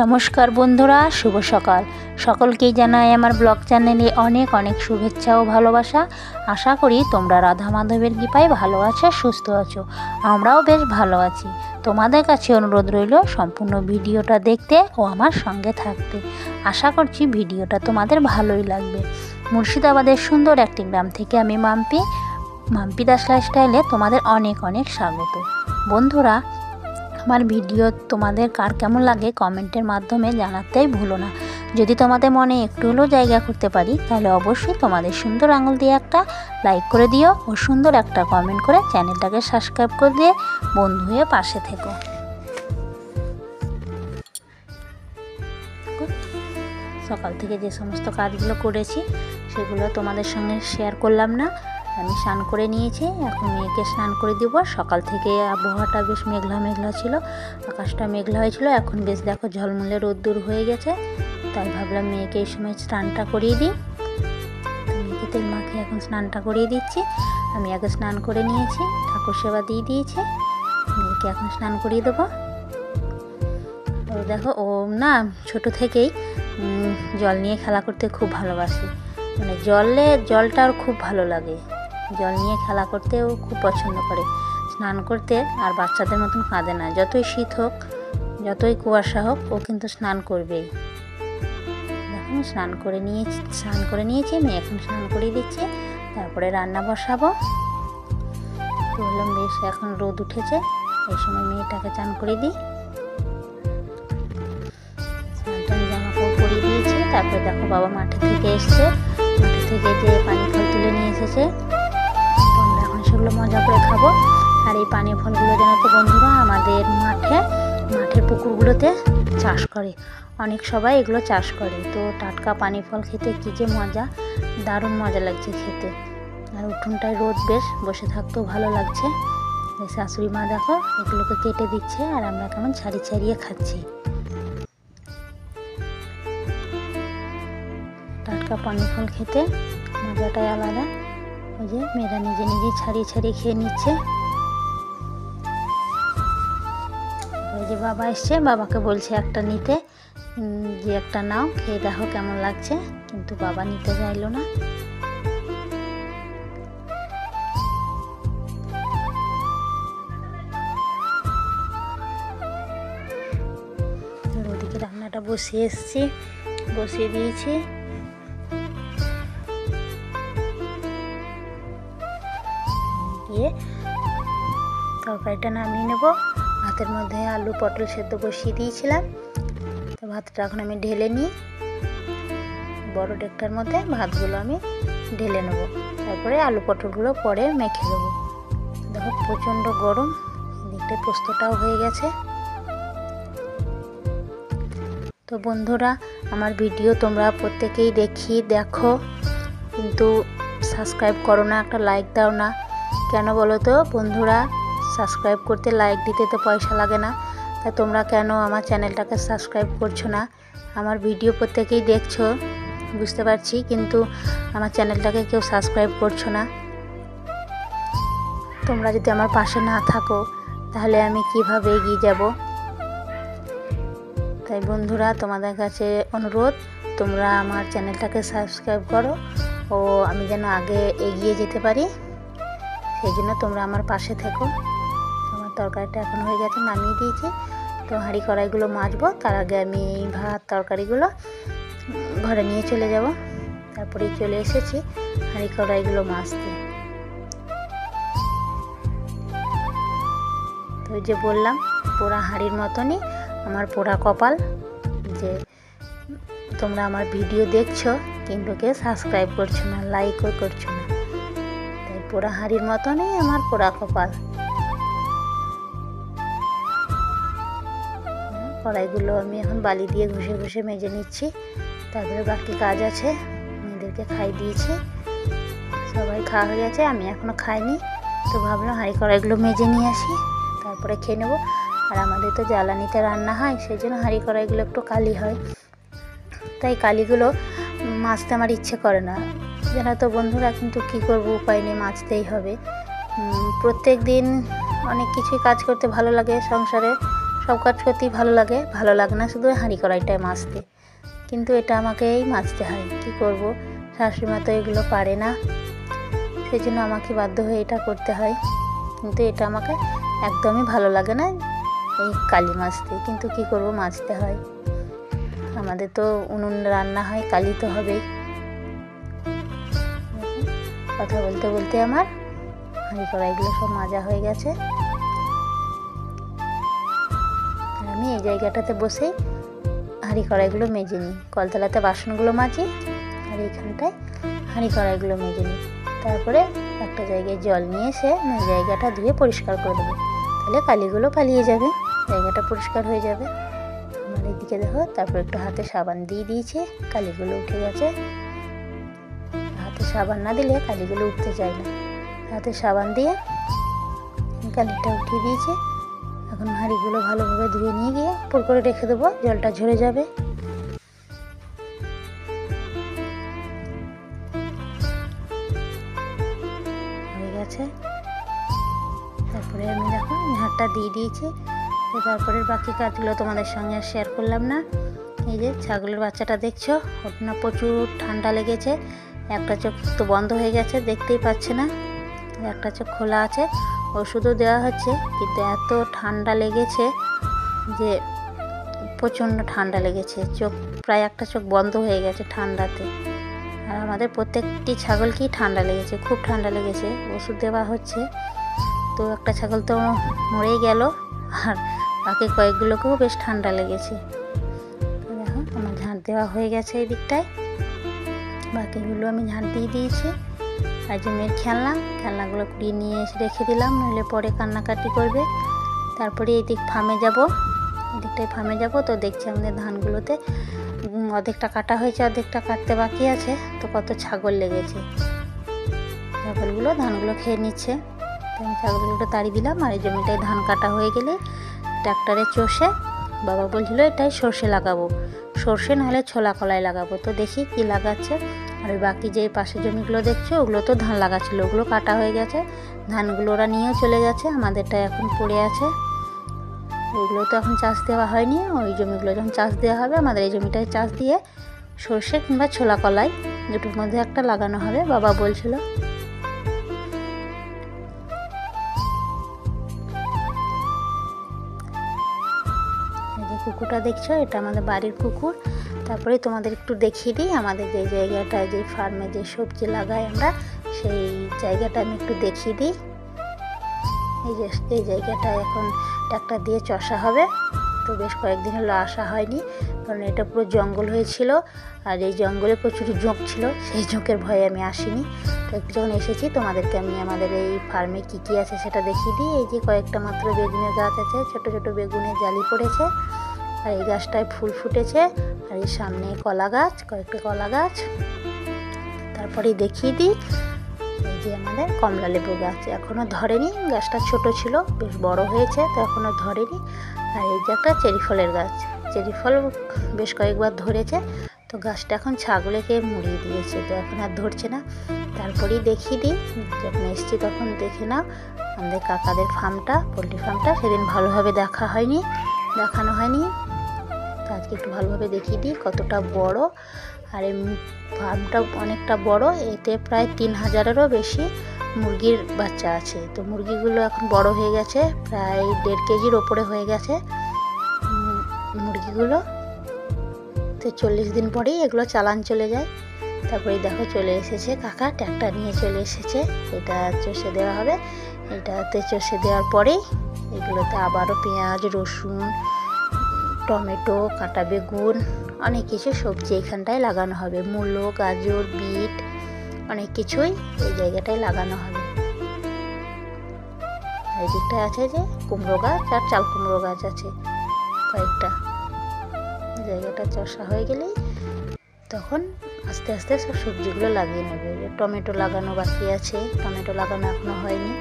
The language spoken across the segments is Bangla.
নমস্কার বন্ধুরা, শুভ সকাল। সকলকেই জানাই আমার ব্লগ চ্যানেলে অনেক অনেক শুভেচ্ছা ও ভালোবাসা। আশা করি তোমরা রাধা মাধবের কৃপায় ভালো আছো, সুস্থ আছো। আমরাও বেশ ভালো আছি। তোমাদের কাছে অনুরোধ রইল সম্পূর্ণ ভিডিওটা দেখতে ও আমার সঙ্গে থাকতে। আশা করছি ভিডিওটা তোমাদের ভালোই লাগবে। মুর্শিদাবাদের সুন্দর একটি গ্রাম থেকে আমি মাম্পি দাস লাইফস্টাইলে তোমাদের অনেক অনেক স্বাগত। বন্ধুরা, আমার ভিডিও তোমাদের কার কেমন লাগে কমেন্টের মাধ্যমে জানাতেই ভুলো না। যদি তোমাদের মনে একটু হলেও জায়গা করতে পারি তাহলে অবশ্যই তোমাদের সুন্দর আঙুল দিয়ে একটা লাইক করে দিও ও সুন্দর একটা কমেন্ট করে চ্যানেলটাকে সাবস্ক্রাইব করে দিয়ে বন্ধু হয়ে পাশে থেকো। সকাল থেকে যে সমস্ত কাজগুলো করেছি সেগুলো তোমাদের সঙ্গে শেয়ার করলাম না। আমি স্নান করে নিয়েছি, এখন মেয়েকে স্নান করে দিব। সকাল থেকে আবহাওয়াটা বেশ মেঘলা মেঘলা ছিল, আকাশটা মেঘলা হয়েছিল। এখন বেশ দেখো ঝলমলে রোদ্দুর হয়ে গেছে, তাই ভাবলাম মেয়েকে এই সময় স্নানটা করিয়ে দিই। মেয়েকে তেল মাখিয়ে এখন স্নানটা করিয়ে দিচ্ছি। আমি আগে স্নান করে নিয়েছি, ঠাকুর সেবা দিয়ে দিয়েছি, মেয়েকে এখন স্নান করিয়ে দেবো। দেখো ও না ছোট থেকেই জল নিয়ে খেলা করতে খুব ভালোবাসে, মানে জলটা ওর খুব ভালো লাগে। জল নিয়ে খেলা করতে ও খুব পছন্দ করে, স্নান করতে আর বাচ্চাদের মতন কাঁদে না। যতই শীত হোক, যতই কুয়াশা হোক, ও কিন্তু স্নান করবেই। দেখুন স্নান করে নিয়েছি, মেয়ে এখন স্নান করিয়ে দিচ্ছি, তারপরে রান্না বসাবো। বললাম বেশ এখন রোদ উঠেছে, এই সময় মেয়েটাকে চান করে দিই। জামা কাপড় পরিয়ে দিয়েছি। তারপরে দেখো বাবা মাঠে থেকে এসছে, মাঠে থেকে যে পানি ফল তুলে নিয়ে এসেছে, তো আমরা এখন সেগুলো মজা করে খাবো। আর এই পানি ফলগুলো জানো তো বন্ধুরা, আমাদের মাঠের পুকুরগুলোতে চাষ করে, অনেক সবাই এগুলো চাষ করে। তো টাটকা পানি ফল খেতে কী যে মজা, দারুণ মজা লাগছে খেতে। আর উঠোনটায় রোদ, বেশ বসে থাকতেও ভালো লাগছে। শাশুড়ি মা দেখো এগুলোকে কেটে দিচ্ছে আর আমরা কেমন ছাড়িয়ে খাচ্ছি। টাটকা পানি ফল খেতে মজাটাই আলাদা। ওই যে মেয়েরা নিজেই ছাড়িয়ে খেয়ে নিচ্ছে। ওই যে বাবা এসছে, বাবাকে বলছে একটা নিতে, যে একটা নাও, খেয়ে দেখো কেমন লাগছে, কিন্তু বাবা নিতে চাইলো না। ওদিকে রান্নাটা বসিয়ে দিয়েছি। তরকারিটা নামিয়ে নেব। ভাতের মধ্যে আলু পটল সেদ্ধ বসিয়ে দিয়েছিলাম, তো ভাতটা এখন আমি ঢেলে নিই। বড় ডেকটার মধ্যে ভাতগুলো আমি ঢেলে নেব, তারপরে আলু পটলগুলো পরে মেখে দেবো। দেখো প্রচণ্ড গরম, এদিকটা পোস্তটাও হয়ে গেছে। তো বন্ধুরা, আমার ভিডিও তোমরা প্রত্যেকেই দেখো, কিন্তু সাবস্ক্রাইব করো না, একটা লাইক দাও না। কেন বলো তো বন্ধুরা? সাবস্ক্রাইব করতে, লাইক দিতে তো পয়সা লাগে না, তা তোমরা কেন আমার চ্যানেলটাকে সাবস্ক্রাইব করছো না? আমার ভিডিও প্রত্যেকেই দেখছো বুঝতে পারছি, কিন্তু আমার চ্যানেলটাকে কেউ সাবস্ক্রাইব করছো না। তোমরা যদি আমার পাশে না থাকো তাহলে আমি কিভাবে এগিয়ে যাব? তাই বন্ধুরা, তোমাদের কাছে অনুরোধ, তোমরা আমার চ্যানেলটাকে সাবস্ক্রাইব করো ও আমি যেন আগে এগিয়ে যেতে পারি, সেই জন্য তোমরা আমার পাশে থেকো। আমার তরকারিটা এখন হয়ে গেছে, নামিয়ে দিয়েছি। তো হাঁড়ি কড়াইগুলো মাজবো, তার আগে আমি এই ভাত তরকারিগুলো ঘরে নিয়ে চলে যাব। তারপরে চলে এসেছি হাঁড়ি কড়াইগুলো মাজতে। তো যে বললাম, পোড়া হাঁড়ির মতনই আমার পোড়া কপাল, যে তোমরা আমার ভিডিও দেখছো কিন্তু কেউ সাবস্ক্রাইব করছো না, লাইকও করছো না। তাই পোড়া হাঁড়ির মতনই আমার পোড়া কপাল। কড়াইগুলো আমি এখন বালি দিয়ে ঘষে মেজে নিচ্ছি। তারপরে বাকি কাজ আছে, মেয়েদেরকে খাই দিয়েছি, সবাই খাওয়া হয়ে গেছে, আমি এখনও খাইনি। তো ভাবলাম হাঁড়ি কড়াইগুলো মেজে নিয়ে আসি, তারপরে খেয়ে নেবো। আর আমাদের তো জ্বালানিতে রান্না হয়, সেই জন্য হাঁড়ি কড়াইগুলো একটু কালি হয়, তাই কালিগুলো মাজতে আমার ইচ্ছে করে না। জানো তো বন্ধুরা, কিন্তু কী করবো, উপায় নেই, মাজতেই হবে। প্রত্যেক দিন অনেক কিছুই কাজ করতে ভালো লাগে সংসারে, সব কাজ করতেই ভালো লাগে না শুধু হাঁড়ি কড়াইটায় মাজতে, কিন্তু এটা আমাকেই মাজতে হয়। কি করব, শাশুড়িমা তো এগুলো পারে না, সেই জন্য আমাকে বাধ্য হয়ে এটা করতে হয়। কিন্তু এটা আমাকে একদমই ভালো লাগে না এই কালি মাজতে, কিন্তু কি করব, মাজতে হয়। আমাদের তো উনুন রান্না হয়, কালি তো হবেই। কথা বলতে বলতে আমার হাঁড়ি কড়াইগুলো সব মাজা হয়ে গেছে। আমি এই জায়গাটাতে বসেই হাঁড়ি কড়াইগুলো মেজে নিই। কলতলাতে বাসনগুলো মাজি আর এইখানটায় হাঁড়ি কড়াইগুলো মেজে নিই। তারপরে একটা জায়গায় জল নিয়ে এসে ওই জায়গাটা ধুয়ে পরিষ্কার করে দেবো, তাহলে কালিগুলো পালিয়ে যাবে, জায়গাটা পরিষ্কার হয়ে যাবে। আমার এদিকে দেখো, তারপর একটু হাতে সাবান দিয়ে দিয়েছি, কালিগুলো উঠে গেছে। হাতে সাবান না দিলে কালিগুলো উঠতে চায় না, হাতে সাবান দিয়ে কালিটা উঠিয়ে দিয়েছি। এখন হাঁড়িগুলো ভালোভাবে ধুয়ে নিয়ে গিয়ে উপর করে রেখে দেবো, জলটা ঝরে যাবে। হয়ে গেছে। তারপরে আমি দেখো ঝাঁটটা দিয়ে দিয়েছি। তো তারপরে বাকি কাজগুলো তোমাদের সঙ্গে শেয়ার করলাম না। এই যে ছাগলের বাচ্চাটা দেখছো, ওর না প্রচুর ঠান্ডা লেগেছে। একটা চোখ তো বন্ধ হয়ে গেছে, দেখতেই পাচ্ছে না, একটা চোখ খোলা আছে। ওষুধও দেওয়া হচ্ছে, কিন্তু এত ঠান্ডা লেগেছে যে প্রচণ্ড ঠান্ডা লেগেছে, চোখ প্রায় একটা চোখ বন্ধ হয়ে গেছে ঠান্ডাতে। আর আমাদের প্রত্যেকটি ছাগলকেই ঠান্ডা লেগেছে, খুব ঠান্ডা লেগেছে, ওষুধ দেওয়া হচ্ছে। তো একটা ছাগল তো মরেই গেল, আর বাকি কয়েকগুলোকেও বেশ ঠান্ডা লেগেছে। তো দেখো আমার ঝাঁট দেওয়া হয়ে গেছে এই দিকটায়, বাকিগুলো আমি ঝাঁট দিয়ে দিয়েছি। আর যে মেয়ের খেলনাগুলো কুড়িয়ে নিয়ে এসে রেখে দিলাম, নইলে পরে কান্নাকাটি করবে। তারপরে এই দিক ফার্মে যাব, এদিকটায় ফার্মে যাব। তো দেখছি আমাদের ধানগুলোতে অর্ধেকটা কাটা হয়েছে, অর্ধেকটা কাটতে বাকি আছে। তো কত ছাগল লেগেছে, ছাগলগুলো ধানগুলো খেয়ে নিচ্ছে। তো আমি ছাগলগুলো তাড়িয়ে দিলাম। আর এই জমিটায় ধান কাটা হয়ে গেলে ট্র্যাক্টরে চষে, বাবা বলছিল এটাই সর্ষে লাগাবো, সর্ষে নাহলে ছোলা কলাই লাগাবো। তো দেখি কি লাগাচ্ছে। আর ওই বাকি যে পাশের জমিগুলো দেখছো, ওগুলো তো ধান লাগাচ্ছিলো, ওগুলো কাটা হয়ে গেছে, ধানগুলো ওরা নিয়েও চলে গেছে। আমাদেরটা এখন পড়ে আছে, ওগুলো তো এখন চাষ দেওয়া হয়নি। ওই জমিগুলো যখন চাষ দেওয়া হবে, আমাদের এই জমিটায় চাষ দিয়ে সর্ষে কিংবা ছোলা কলাই দুটোর মধ্যে একটা লাগানো হবে, বাবা বলছিল। এই যে কুকুরটা দেখছো, এটা আমাদের বাড়ির কুকুর। তারপরে তোমাদের একটু দেখিয়ে দিই আমাদের যে জায়গাটায়, যে ফার্মে যে সবজি লাগাই আমরা, সেই জায়গাটা আমি একটু দেখিয়ে দিই। এই জায়গাটা এখন ট্রাক্টর দিয়ে চষা হবে। তো বেশ কয়েকদিন হলো আসা হয়নি, কারণ এটা পুরো জঙ্গল হয়েছিল, আর এই জঙ্গলে প্রচুর ঝোঁক ছিল, সেই ঝোঁকের ভয়ে আমি আসিনি। তো একটু যখন এসেছি তোমাদেরকে আমি আমাদের এই ফার্মে কী কী আছে সেটা দেখিয়ে দিই। এই যে কয়েকটা মাত্র বেগুনের গাছ আছে, ছোট ছোট বেগুনের জালি পড়েছে, আর এই গাছটায় ফুল ফুটেছে। আর এই সামনে কলা গাছ, কয়েকটা কলা গাছ। তারপরে দেখিয়ে দিই এই যে আমাদের কমলা লেবু গাছ, এখনও ধরেনি, গাছটা ছোট ছিল, বেশ বড় হয়েছে, তো এখনও ধরেনি। আর এই যে একটা চেরি ফলের গাছ, চেরি ফল বেশ কয়েকবার ধরেছে। তো গাছটা এখন ছাগলে খেয়ে মুড়িয়ে দিয়েছে, তো এখন আর ধরছে না। তারপরেই দেখিয়ে দিই, যখন এসছি তখন দেখে নাও আমাদের কাকাদের ফার্মটা, পোলট্রি ফার্মটা। সেদিন ভালোভাবে দেখানো হয়নি, তো আজকে একটু ভালোভাবে দেখিয়ে দিই কতটা বড়। আর এই ফার্মটা অনেকটা বড়, এতে প্রায় 3000-এরও বেশি মুরগির বাচ্চা আছে। তো মুরগিগুলো এখন বড় হয়ে গেছে, প্রায় 1.5 কেজির ওপরে হয়ে গেছে মুরগিগুলো। তো 40 দিন পরেই এগুলো চালান চলে যায়। তারপরে দেখো চলে এসেছে কাকা, ট্র্যাক্টর নিয়ে চলে এসেছে, এটা চষে দেওয়া হবে। এটাতে চষে দেওয়ার পরেই এগুলোতে আবারও পেঁয়াজ, রসুন, টমেটো, কাটা বেগুন, অনেক কিছু সবজি এখানটায় লাগানো হবে, মূলো, গাজর, বিট, অনেক কিছুই এই জায়গাটায় লাগানো হবে। এই দিকটায় আছে যে কুমড়ো গাছ আর চাল কুমড়ো গাছ আছে কয়েকটা। জায়গাটা চষা হয়ে গেলেই তখন আস্তে আস্তে সব সবজিগুলো লাগিয়ে নেবে। টমেটো লাগানো বাকি আছে, টমেটো লাগানো এখনো হয়নি,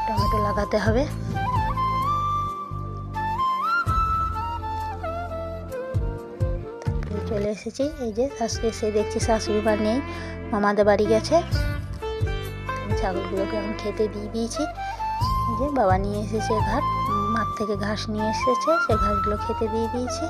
টমেটো লাগাতে হবে। চলে এসেছি, এই যে এসে দেখছি শাশুড়ি মা নেই, মামাদের বাড়ি গেছে। ছাগলগুলোকে এখন খেতে দিয়ে দিয়েছি। এই যে বাবা নিয়ে এসেছে ঘাট মারতে থেকে ঘাস নিয়ে এসেছে, সেই ঘাসগুলো খেতে দিয়ে দিয়েছি।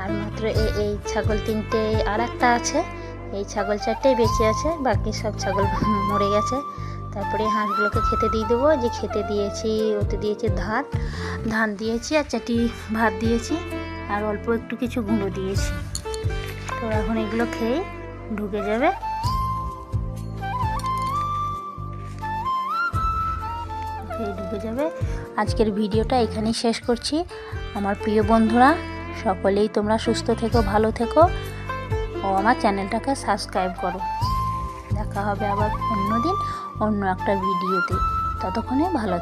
আর মাত্র এই ছাগল 3টে, আর একটা আছে, এই ছাগল 4টেই বেঁচে আছে, বাকি সব ছাগল মরে গেছে। তারপরে হাঁসগুলোকে খেতে দিয়ে দেবো। যে খেতে দিয়েছি, ওতে দিয়েছি ধান দিয়েছি, আর 4টি ভাত দিয়েছি, আর অল্প একটু কিছু গুঁড়ো দিয়েছি। তো এখন এগুলো খেয়ে ঢুকে যাবে। আজকের ভিডিওটা এখানেই শেষ করছি। আমার প্রিয় বন্ধুরা, সকলেই তোমরা সুস্থ থেকো, ভালো থেকো ও আমার চ্যানেলটাকে সাবস্ক্রাইব করো। দেখা হবে আবার অন্য দিন অন্য একটা ভিডিওতে। ততক্ষণে ভালো থেকো।